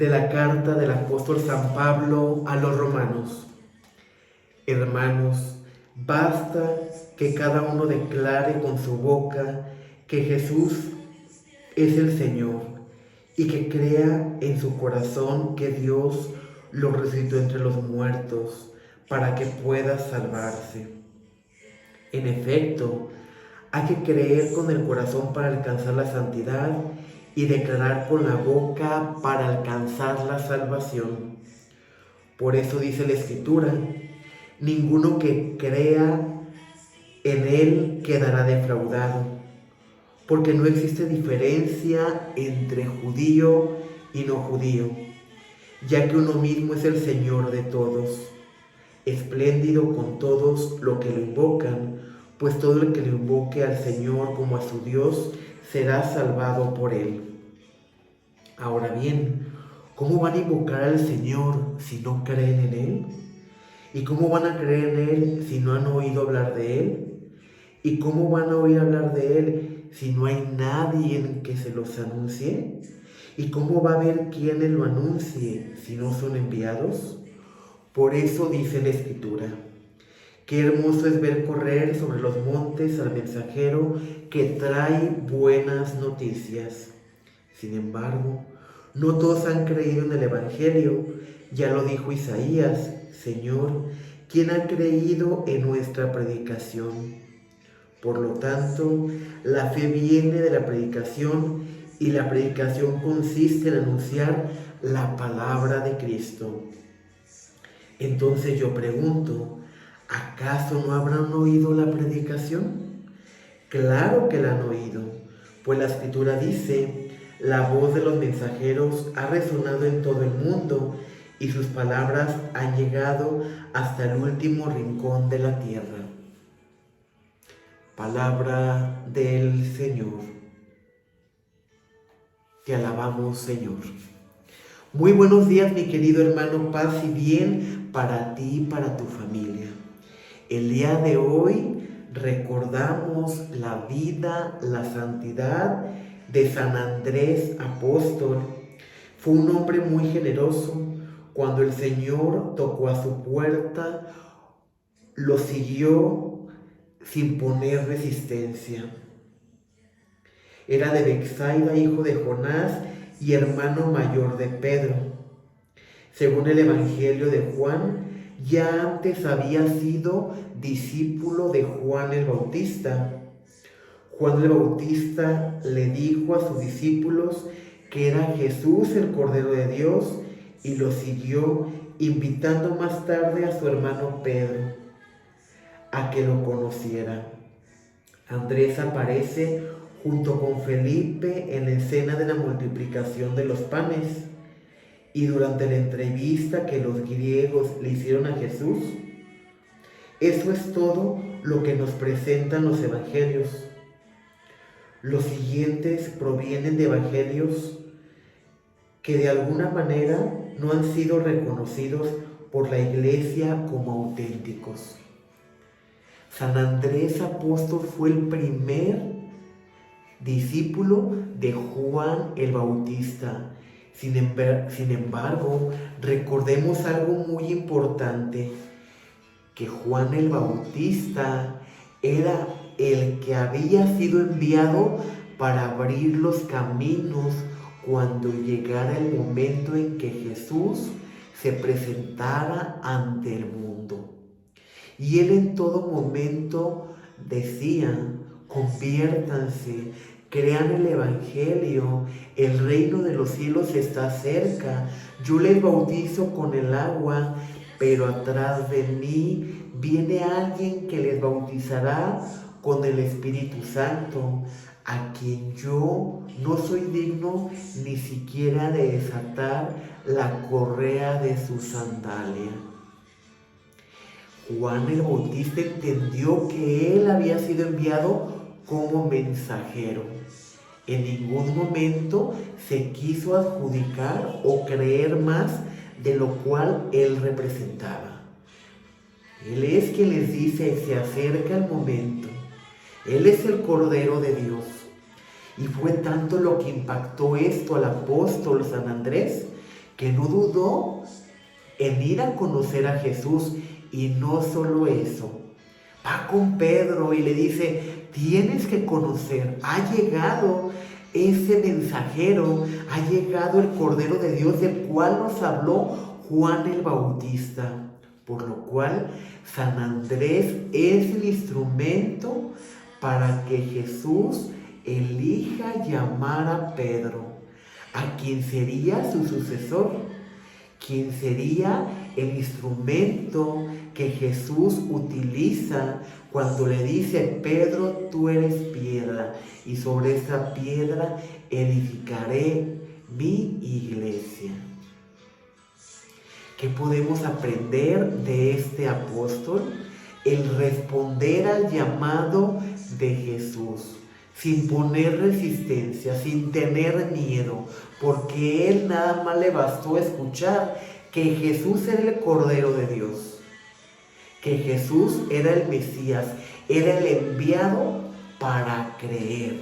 De la carta del apóstol San Pablo a los romanos. Hermanos, basta que cada uno declare con su boca que Jesús es el Señor y que crea en su corazón que Dios lo resucitó entre los muertos para que pueda salvarse. En efecto, hay que creer con el corazón para alcanzar la santidad y declarar con la boca para alcanzar la salvación. Por eso dice la Escritura: ninguno que crea en Él quedará defraudado, porque no existe diferencia entre judío y no judío, ya que uno mismo es el Señor de todos, espléndido con todos los que lo invocan, pues todo el que lo invoque al Señor como a su Dios será salvado por Él. Ahora bien, ¿cómo van a invocar al Señor si no creen en Él? ¿Y cómo van a creer en Él si no han oído hablar de Él? ¿Y cómo van a oír hablar de Él si no hay nadie que se los anuncie? ¿Y cómo va a haber quienes lo anuncie si no son enviados? Por eso dice la Escritura: qué hermoso es ver correr sobre los montes al mensajero que trae buenas noticias. Sin embargo, no todos han creído en el Evangelio. Ya lo dijo Isaías: Señor, ¿quién ha creído en nuestra predicación? Por lo tanto, la fe viene de la predicación, y la predicación consiste en anunciar la palabra de Cristo. Entonces yo pregunto, ¿acaso no habrán oído la predicación? Claro que la han oído, pues la Escritura dice: la voz de los mensajeros ha resonado en todo el mundo, y sus palabras han llegado hasta el último rincón de la tierra. Palabra del Señor. Te alabamos, Señor. Muy buenos días, mi querido hermano, paz y bien para ti y para tu familia. El día de hoy recordamos la vida, la santidad de San Andrés Apóstol. Fue un hombre muy generoso. Cuando el Señor tocó a su puerta, lo siguió sin poner resistencia. Era de Betsaida, hijo de Jonás y hermano mayor de Pedro. Según el Evangelio de Juan, ya antes había sido discípulo de Juan el Bautista. Juan el Bautista le dijo a sus discípulos que era Jesús el Cordero de Dios y lo siguió, invitando más tarde a su hermano Pedro a que lo conociera. Andrés aparece junto con Felipe en la escena de la multiplicación de los panes, y durante la entrevista que los griegos le hicieron a Jesús. Eso es todo lo que nos presentan los evangelios. Los siguientes provienen de evangelios que de alguna manera no han sido reconocidos por la Iglesia como auténticos. San Andrés Apóstol fue el primer discípulo de Juan el Bautista. Sin embargo, recordemos algo muy importante, que Juan el Bautista era el que había sido enviado para abrir los caminos cuando llegara el momento en que Jesús se presentara ante el mundo. Y él en todo momento decía: conviértanse, crean el Evangelio, el reino de los cielos está cerca. Yo les bautizo con el agua, pero atrás de mí viene alguien que les bautizará con el Espíritu Santo, a quien yo no soy digno ni siquiera de desatar la correa de su sandalia. Juan el Bautista entendió que él había sido enviado como mensajero. En ningún momento se quiso adjudicar o creer más de lo cual él representaba. Él es quien les dice: se acerca el momento. Él es el Cordero de Dios. Y fue tanto lo que impactó esto al apóstol San Andrés, que no dudó en ir a conocer a Jesús. Y no solo eso, va con Pedro y le dice, tienes que conocer, ha llegado ese mensajero, ha llegado el Cordero de Dios del cual nos habló Juan el Bautista. Por lo cual San Andrés es el instrumento para que Jesús elija llamar a Pedro, a quien sería su sucesor, quien sería el instrumento que Jesús utiliza cuando le dice, Pedro, tú eres piedra, y sobre esa piedra edificaré mi iglesia. ¿Qué podemos aprender de este apóstol? El responder al llamado de Jesús, sin poner resistencia, sin tener miedo, porque él nada más le bastó escuchar que Jesús era el Cordero de Dios, que Jesús era el Mesías, era el enviado para creer.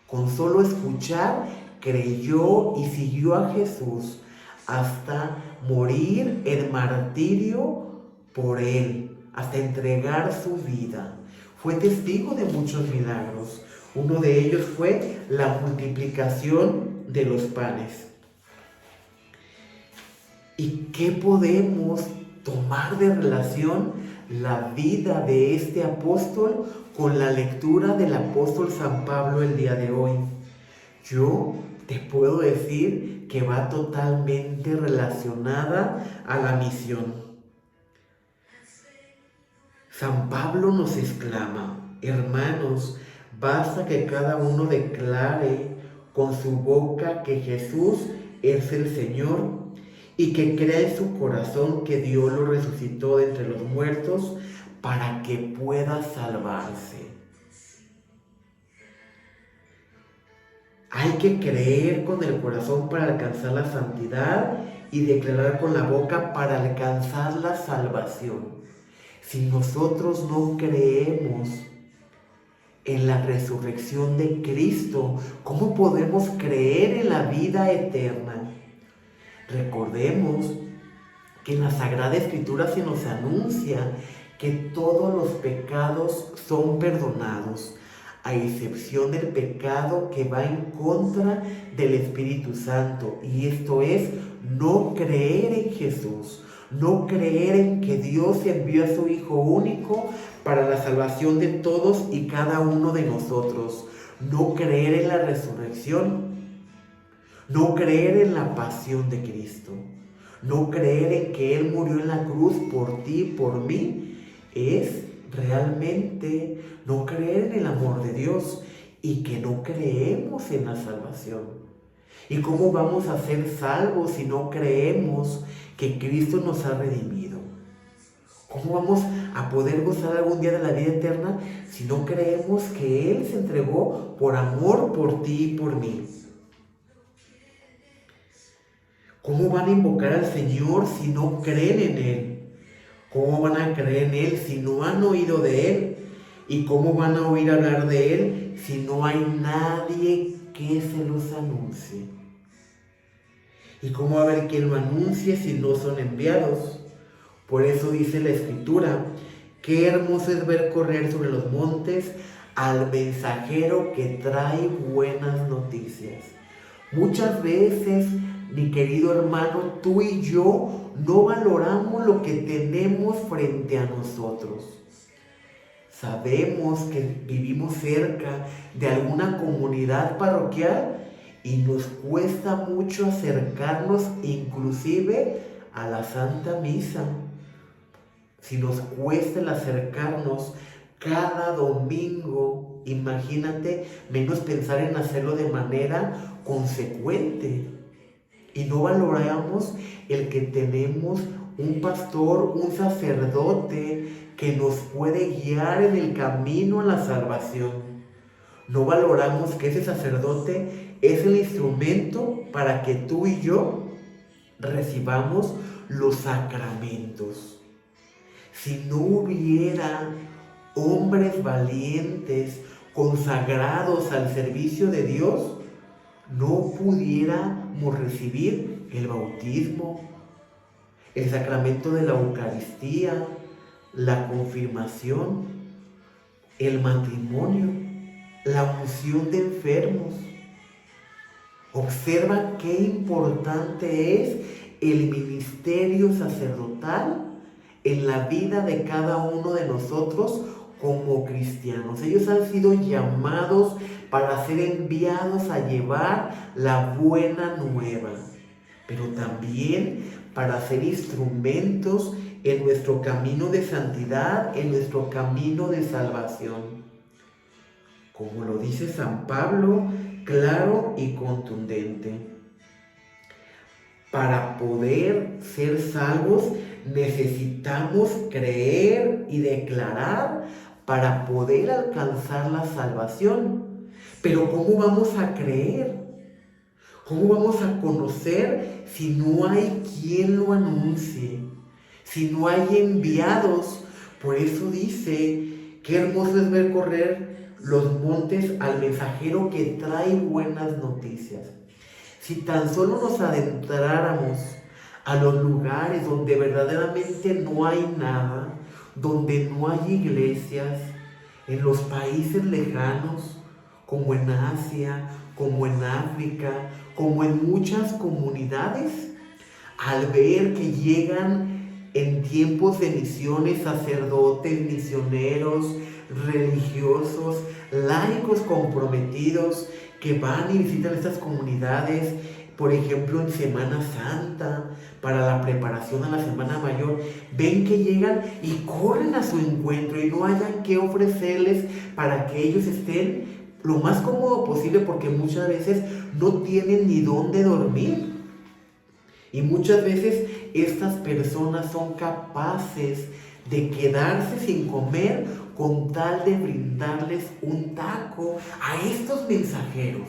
Con solo escuchar, creyó y siguió a Jesús hasta morir en martirio por él, hasta entregar su vida. Fue testigo de muchos milagros. Uno de ellos fue la multiplicación de los panes. ¿Y qué podemos tomar de relación la vida de este apóstol con la lectura del apóstol San Pablo el día de hoy? Yo te puedo decir que va totalmente relacionada a la misión. San Pablo nos exclama, hermanos, basta que cada uno declare con su boca que Jesús es el Señor y que crea en su corazón que Dios lo resucitó de entre los muertos para que pueda salvarse. Hay que creer con el corazón para alcanzar la santidad y declarar con la boca para alcanzar la salvación. Si nosotros no creemos en la resurrección de Cristo, ¿cómo podemos creer en la vida eterna? Recordemos que en la Sagrada Escritura se nos anuncia que todos los pecados son perdonados, a excepción del pecado que va en contra del Espíritu Santo, y esto es no creer en Jesús, no creer en que Dios envió a su Hijo único para la salvación de todos y cada uno de nosotros, no creer en la resurrección, no creer en la pasión de Cristo, no creer en que Él murió en la cruz por ti y por mí, es realmente no creer en el amor de Dios y que no creemos en la salvación. ¿Y cómo vamos a ser salvos si no creemos que Cristo nos ha redimido? ¿Cómo vamos a poder gozar algún día de la vida eterna si no creemos que Él se entregó por amor por ti y por mí? ¿Cómo van a invocar al Señor si no creen en Él? ¿Cómo van a creer en Él si no han oído de Él? ¿Y cómo van a oír hablar de Él si no hay nadie que se los anuncie? ¿Y cómo va a haber quien lo anuncie si no son enviados? Por eso dice la Escritura, qué hermoso es ver correr sobre los montes al mensajero que trae buenas noticias. Muchas veces, mi querido hermano, tú y yo no valoramos lo que tenemos frente a nosotros. Sabemos que vivimos cerca de alguna comunidad parroquial y nos cuesta mucho acercarnos inclusive a la Santa Misa. Si nos cuesta el acercarnos cada domingo, imagínate, menos pensar en hacerlo de manera consecuente. Y no valoramos el que tenemos un pastor, un sacerdote que nos puede guiar en el camino a la salvación. No valoramos que ese sacerdote es el instrumento para que tú y yo recibamos los sacramentos. Si no hubiera hombres valientes, consagrados al servicio de Dios, no pudiéramos recibir el bautismo, el sacramento de la Eucaristía, la confirmación, el matrimonio, la unción de enfermos. Observa qué importante es el ministerio sacerdotal en la vida de cada uno de nosotros como cristianos. Ellos han sido llamados para ser enviados a llevar la buena nueva, pero también para ser instrumentos en nuestro camino de santidad, en nuestro camino de salvación. Como lo dice San Pablo, claro y contundente. Para poder ser salvos necesitamos creer y declarar para poder alcanzar la salvación. Pero ¿cómo vamos a creer? ¿Cómo vamos a conocer si no hay quien lo anuncie? Si no hay enviados. Por eso dice, qué hermoso es ver correr los montes al mensajero que trae buenas noticias. Si tan solo nos adentráramos a los lugares donde verdaderamente no hay nada, donde no hay iglesias, en los países lejanos, como en Asia, como en África, como en muchas comunidades, al ver que llegan en tiempos de misiones sacerdotes, misioneros, religiosos, laicos comprometidos que van y visitan estas comunidades, por ejemplo en Semana Santa, para la preparación a la Semana Mayor, ven que llegan y corren a su encuentro y no hayan que ofrecerles para que ellos estén lo más cómodo posible, porque muchas veces no tienen ni dónde dormir. Y muchas veces estas personas son capaces de quedarse sin comer con tal de brindarles un taco a estos mensajeros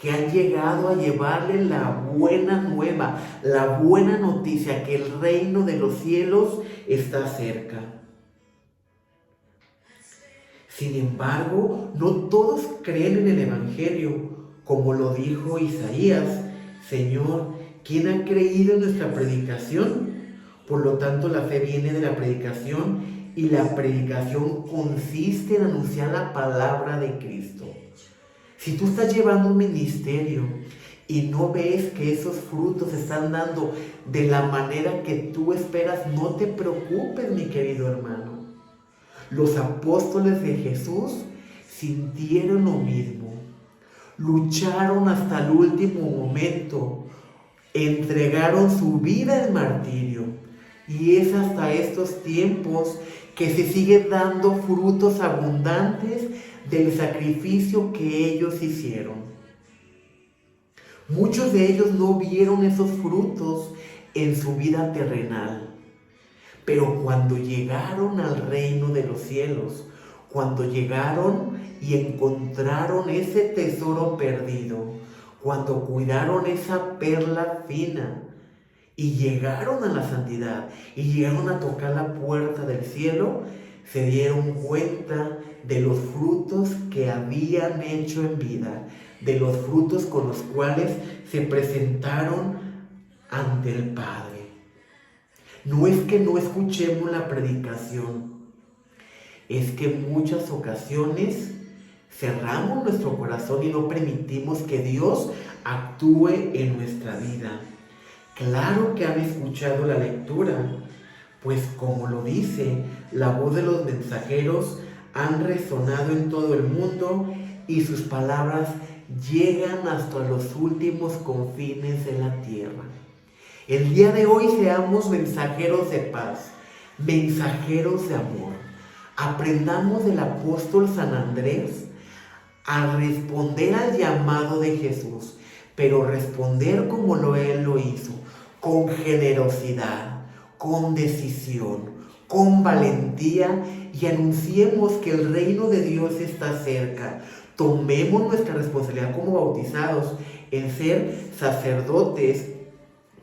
que han llegado a llevarle la buena nueva, la buena noticia, que el reino de los cielos está cerca. Sin embargo, no todos creen en el Evangelio, como lo dijo Isaías: Señor, ¿quién ha creído en nuestra predicación? Por lo tanto, la fe viene de la predicación, y la predicación consiste en anunciar la palabra de Cristo. Si tú estás llevando un ministerio y no ves que esos frutos se están dando de la manera que tú esperas, no te preocupes, mi querido hermano. Los apóstoles de Jesús sintieron lo mismo. Lucharon hasta el último momento. Entregaron su vida en martirio. Y es hasta estos tiempos que se siguen dando frutos abundantes del sacrificio que ellos hicieron. Muchos de ellos no vieron esos frutos en su vida terrenal, pero cuando llegaron al reino de los cielos, cuando llegaron y encontraron ese tesoro perdido, cuando cuidaron esa perla fina y llegaron a la santidad y llegaron a tocar la puerta del cielo, se dieron cuenta de los frutos que habían hecho en vida, de los frutos con los cuales se presentaron ante el Padre. No es que no escuchemos la predicación, es que en muchas ocasiones cerramos nuestro corazón y no permitimos que Dios actúe en nuestra vida. Claro que han escuchado la lectura, pues como lo dice, la voz de los mensajeros han resonado en todo el mundo y sus palabras llegan hasta los últimos confines de la tierra. El día de hoy seamos mensajeros de paz, mensajeros de amor. Aprendamos del apóstol San Andrés a responder al llamado de Jesús, pero responder como él lo hizo, con generosidad, con decisión, con valentía, y anunciemos que el reino de Dios está cerca. Tomemos nuestra responsabilidad como bautizados en ser sacerdotes,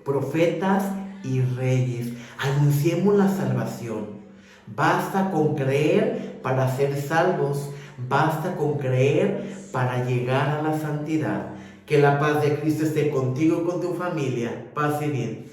profetas y reyes. Anunciemos la salvación. Basta con creer para ser salvos. Basta con creer para llegar a la santidad. Que la paz de Cristo esté contigo y con tu familia. Paz y bien.